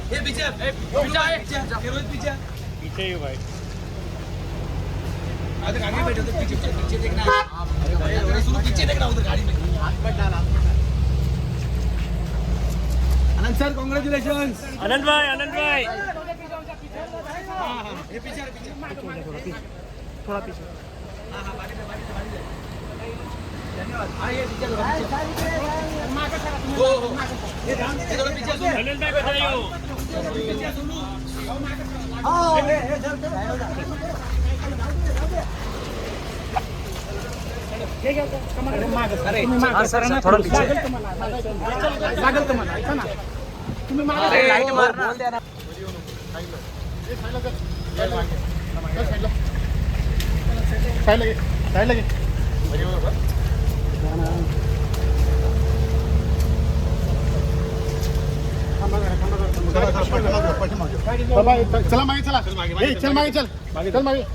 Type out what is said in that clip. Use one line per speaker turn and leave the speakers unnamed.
ये पीछे रोहित पीछे
पीछे ही भाई
अरे गाड़ी में बैठे तो पीछे पीछे देखना है शुरू पीछे देखना उधर गाड़ी में आनंद सर कांग्रेचुलेशंस
आनंद भाई
ये पीछे
थोड़ा पीछे
धन्यवाद ये पीछे हो ये थोड़ा पीछे
आनंद भाई बताइयो
पीछे सुनो लाईट मार
चला मागे चला चल मागे चल चल मागे